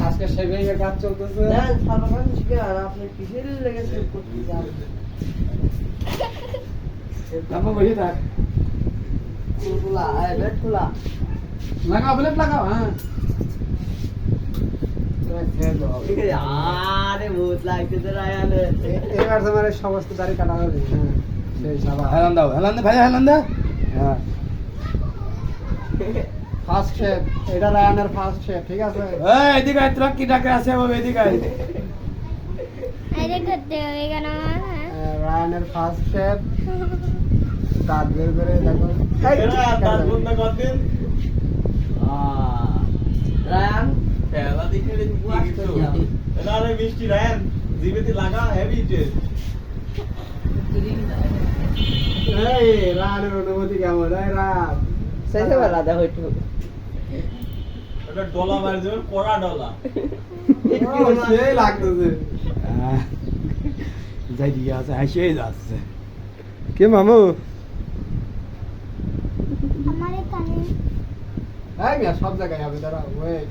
আজকে শেভিং এর কাজ চলতেছে। দেন সালমান শিখে আর আপনি কিসের লেগে সেভ করতে যান? আমা বসে থাক। খোলা বেড খোলা লাগাও বুলেট লাগাও। হ্যাঁ আরে ভূত লাগতেছে রায়ান এবার তোমার এই সমস্ত দাড়ি কাটা হবে। হ্যাঁ সেই সাবা হেলান দাও, হেলান দে ভাই, হেলান দে। হ্যাঁ ফার্স্ট শেপ, এটা রায়ানের ফার্স্ট শেপ, ঠিক আছে? এই এদিকে আয়, তোরা কি ডাকে আছে বাবা, এদিকে আয়। আরে করতে হবে কেন? রায়ানের ফার্স্ট শেপ, দাঁত বের করে দেখো। রায়ান খেলা দেখে মিষ্টি রায়ন জিবেতে লাগা হেভি টেস্ট। এই রায়ানের অনুভূতি কেমন? এই রায়ান শেষে বেলা দেখো একটু ওটা ডলা মার দেবে, কড়া ডলা। সেই লাগতেছে। যাই দিয়ে আছে, হাসিয়ে যাচ্ছে। কে মামু? আমার এখানে এই মিয়া সব জায়গায় হবে, দাঁড়াও ওয়েট।